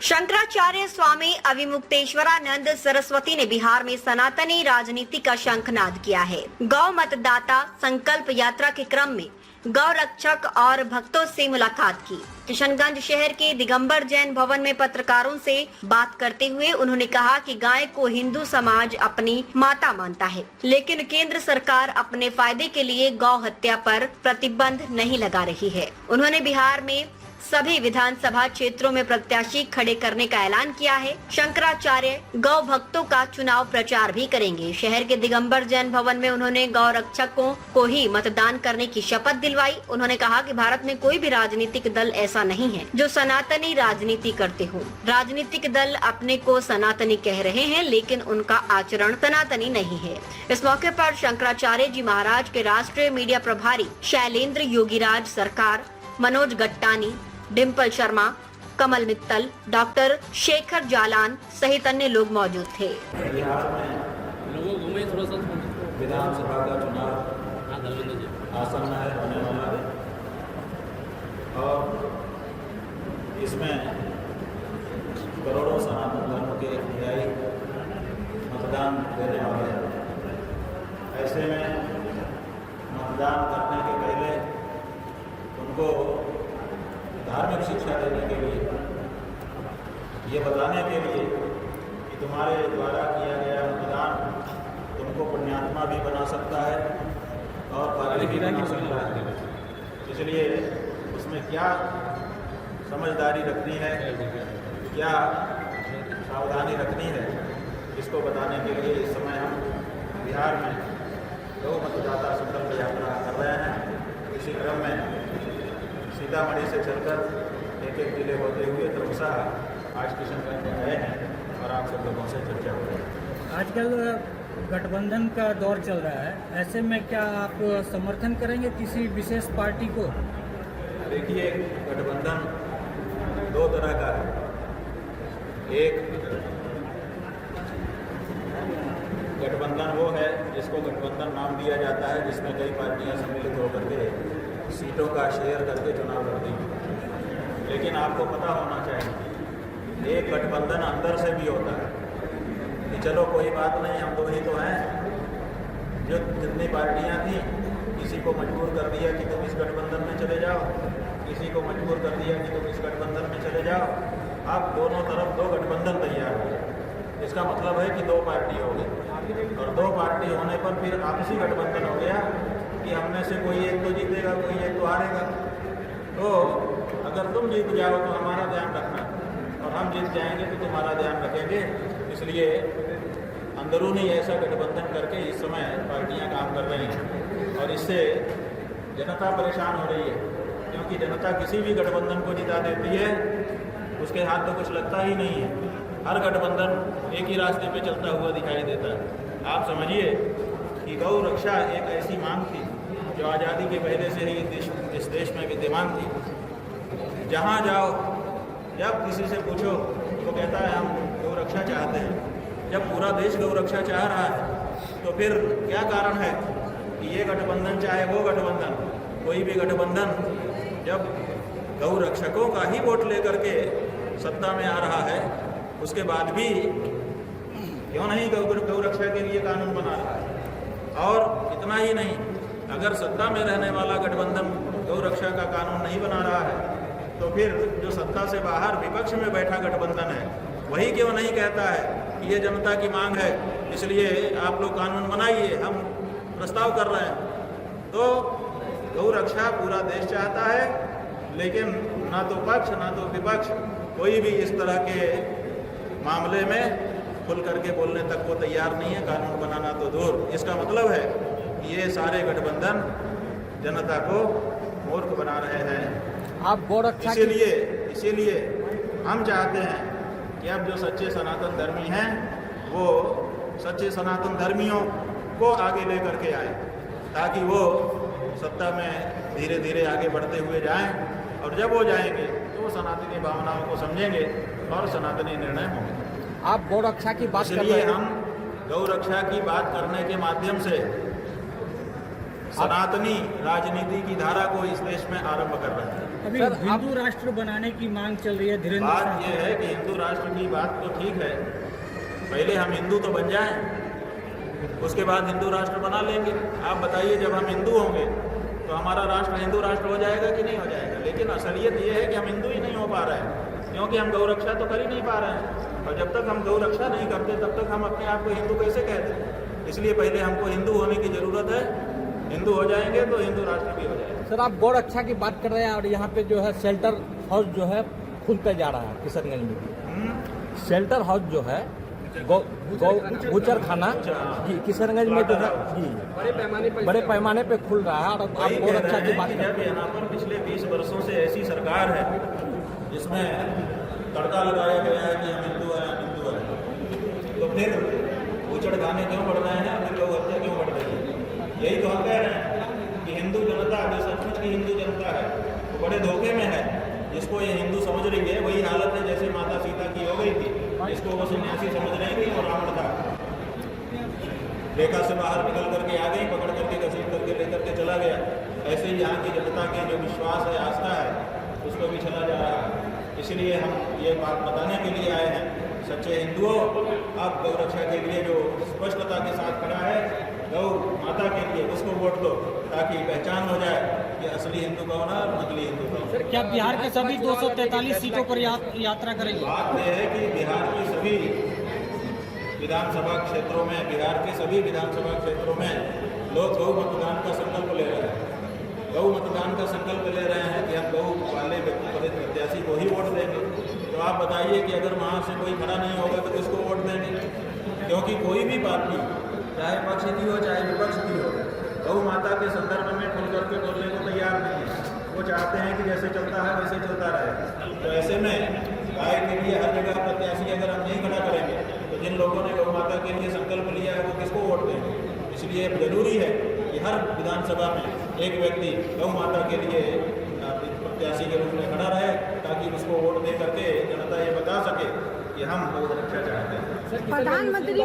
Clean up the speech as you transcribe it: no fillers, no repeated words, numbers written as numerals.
शंकराचार्य स्वामी अविमुक्तेश्वरानंद सरस्वती ने बिहार में सनातनी राजनीति का शंखनाद किया है। गौ मतदाता संकल्प यात्रा के क्रम में गौ रक्षक और भक्तों से मुलाकात की। किशनगंज शहर के दिगंबर जैन भवन में पत्रकारों से बात करते हुए उन्होंने कहा कि गाय को हिंदू समाज अपनी माता मानता है, लेकिन केंद्र सरकार अपने फायदे के लिए गौ हत्या पर प्रतिबंध नहीं लगा रही है। उन्होंने बिहार में सभी विधानसभा क्षेत्रों में प्रत्याशी खड़े करने का ऐलान किया है। शंकराचार्य गौ भक्तों का चुनाव प्रचार भी करेंगे। शहर के दिगंबर जैन भवन में उन्होंने गौ रक्षकों को ही मतदान करने की शपथ दिलवाई। उन्होंने कहा कि भारत में कोई भी राजनीतिक दल ऐसा नहीं है जो सनातनी राजनीति करते हो। राजनीतिक दल अपने को सनातनी कह रहे हैं, लेकिन उनका आचरण सनातनी नहीं है। इस मौके पर शंकराचार्य जी महाराज के राष्ट्रीय मीडिया प्रभारी शैलेंद्र योगीराज सरकार, मनोज गट्टानी, डिम्पल शर्मा, कमल मित्तल, डॉक्टर शेखर जालान सहित अन्य लोग मौजूद थे। बिहार में विधानसभा का चुनाव आसन है, होने वाला है और इसमें करोड़ों सनातन धर्म के अनुयायी मतदान देने वाले हैं। ऐसे में मतदान करने के पहले उनको धार्मिक शिक्षा देने के लिए, ये बताने के लिए कि तुम्हारे द्वारा किया गया मतदान तुमको पुण्यात्मा भी बना सकता है और पापी भी बना सकता है। इसलिए उसमें क्या समझदारी रखनी है, क्या सावधानी रखनी है, इसको बताने के लिए इस समय हम बिहार में गौ मतदाता संकल्प यात्रा कर रहे हैं। इसी क्रम में सीतामढ़ी से चलकर एक एक जिले होते हुए क्रमशः आज किशनगंज में गए हैं और आप सब लोगों से चर्चा हो रही है। आजकल गठबंधन का दौर चल रहा है, ऐसे में क्या आप समर्थन करेंगे किसी विशेष पार्टी को? देखिए, गठबंधन दो तरह का है। एक गठबंधन वो है जिसको गठबंधन नाम दिया जाता है, जिसमें कई पार्टियां सम्मिलित होकर के सीटों का शेयर करके चुनाव लड़ती हैं। लेकिन आपको पता होना चाहिए एक गठबंधन अंदर से भी होता है कि चलो कोई बात नहीं, हम दो ही तो हैं। जो जितनी पार्टियां थी, किसी को मजबूर कर दिया कि तुम इस गठबंधन में चले जाओ, किसी को मजबूर कर दिया कि तुम इस गठबंधन में चले जाओ। अब दोनों तरफ दो गठबंधन तैयार हो गए। इसका मतलब है कि दो पार्टी हो गई और दो पार्टी होने पर फिर आपसी गठबंधन हो गया कि हमने से कोई एक तो जीतेगा, कोई एक तो हारेगा। तो अगर तुम जीत जाओ तो हमारा ध्यान रखना और हम जीत जाएंगे तो तुम्हारा ध्यान रखेंगे। इसलिए अंदरूनी ऐसा गठबंधन करके इस समय पार्टियां काम कर रही हैं और इससे जनता परेशान हो रही है, क्योंकि जनता किसी भी गठबंधन को जिता देती है, उसके हाथ तो कुछ लगता ही नहीं है। हर गठबंधन एक ही रास्ते पे चलता हुआ दिखाई देता है। आप समझिए कि गौ रक्षा एक ऐसी मांग थी जो आज़ादी के पहले से ही इस देश में विद्यमान थी। जहाँ जाओ, जब किसी से पूछो तो कहता है हम गौ रक्षा चाहते हैं। जब पूरा देश गौ रक्षा चाह रहा है तो फिर क्या कारण है कि ये गठबंधन चाहे वो गठबंधन, कोई भी गठबंधन जब गौ रक्षकों का ही वोट लेकर के सत्ता में आ रहा है, उसके बाद भी क्यों नहीं गौ रक्षा के लिए कानून बना रहा है? और इतना ही नहीं, अगर सत्ता में रहने वाला गठबंधन गौ रक्षा का कानून नहीं बना रहा है तो फिर जो सत्ता से बाहर विपक्ष में बैठा गठबंधन है, वही क्यों नहीं कहता है कि ये जनता की मांग है, इसलिए आप लोग कानून बनाइए, हम प्रस्ताव कर रहे हैं। तो गौ रक्षा पूरा देश चाहता है, लेकिन ना तो पक्ष ना तो विपक्ष कोई भी इस तरह के मामले में खुल करके बोलने तक को तैयार नहीं है, कानून बनाना तो दूर। इसका मतलब है कि ये सारे गठबंधन जनता को मूर्ख बना रहे हैं। आप गौ रक्षा इसीलिए हम चाहते हैं कि अब जो सच्चे सनातन धर्मी हैं वो सच्चे सनातन धर्मियों को आगे लेकर के आए, ताकि वो सत्ता में धीरे धीरे आगे बढ़ते हुए जाएं और जब वो जाएंगे तो सनातनी भावनाओं को समझेंगे और सनातनी निर्णय होंगे। आप गौ रक्षा की बात कर रहे इसलिए हैं। हम गौ रक्षा की बात करने के माध्यम से सनातनी राजनीति की धारा को इस देश में आरंभ कर रहे हैं। अभी हिंदू राष्ट्र बनाने की मांग चल रही है धीरेन्द्र बात सिंह। यह है कि हिंदू की बात तो ठीक है, पहले हम हिंदू तो बन जाएं, उसके बाद हिंदू राष्ट्र बना लेंगे। आप बताइए, जब हम हिंदू होंगे तो हमारा राष्ट्र हिंदू राष्ट्र हो जाएगा कि नहीं हो जाएगा? लेकिन असलियत ये है कि हम हिंदू ही नहीं हो पा रहे हैं, क्योंकि हम गौ रक्षा तो कर ही नहीं पा रहे हैं। और जब तक हम गौ रक्षा नहीं करते तब तक हम अपने आप को हिंदू कैसे कहते हैं? इसलिए पहले हमको हिंदू होने की ज़रूरत है। हिंदू हो जाएंगे तो हिंदू राष्ट्र भी हो जाएगा। सर, आप गौ रक्षा की बात कर रहे हैं और यहाँ पे जो है शेल्टर हाउस जो है खुलते जा रहा है किशनगंज में। शेल्टर हाउस जो है बूचर खाना जी किशनगंज में जो है जी बड़े पैमाने पे खुल रहा है। और आप वही गौ कह रक्षा रहे की हैं बात कि कर जब यहाँ पर पिछले 20 वर्षों से ऐसी सरकार है जिसमें तड़का लगाया गया है कि हम हिंदू हैं, तो फिर बूचड़ खाने क्यों बढ़ रहे हैं, फिर लोग हत्या क्यों बढ़ रही है? यही तो हम कह रहे हैं कि हिंदू जनता जो सचमुच की हिंदू जनता है वो बड़े धोखे में है। जिसको ये हिंदू समझ रही है वही हालत है जैसे माता सीता की हो गई थी, जिसको वो सन्यासी समझ रही थी और रावण था। रेखा से बाहर निकल करके आ गई, पकड़ करके घसीट करके लेकर के चला गया। ऐसे ही यहाँ की जनता के जो विश्वास है, आस्था है, उसको भी चला जा रहा है। इसलिए हम ये बात बताने के लिए आए हैं, सच्चे हिंदुओं, अब गौ रक्षा के लिए जो स्पष्टता के साथ खड़ा है, गौ माता के लिए, उसको वोट दो ताकि पहचान हो जाए कि असली हिंदू कौन है और नकली हिंदू कौन है। क्या बिहार के सभी 243 सीटों पर यात्रा करेंगे? बात यह है कि बिहार की सभी विधानसभा क्षेत्रों में, बिहार के सभी विधानसभा क्षेत्रों में लोग गौ मतदान का संकल्प ले रहे हैं। गौ मतदान का संकल्प ले रहे हैं कि हम गौ वाले व्यक्तिपरित प्रत्याशी को ही वोट देंगे। तो आप बताइए कि अगर वहाँ से कोई खड़ा नहीं होगा तो किसको वोट देंगे? क्योंकि कोई भी पार्टी, चाहे पक्ष की हो चाहे विपक्ष की हो, गौ माता के संदर्भ में खुल करके बोलने को तैयार नहीं है। वो चाहते हैं कि जैसे चलता है वैसे चलता रहे। तो ऐसे में गाय के लिए हर जगह प्रत्याशी अगर हम नहीं खड़ा करेंगे तो जिन लोगों ने गौ माता के लिए संकल्प लिया है वो किसको वोट देंगे? इसलिए जरूरी है कि हर विधानसभा में एक व्यक्ति गौ माता के लिए प्रत्याशी के रूप में खड़ा रहे, ताकि उसको वोट दे करके जनता ये बता सके कि हम गौ रक्षा चाहते हैं। प्रधानमंत्री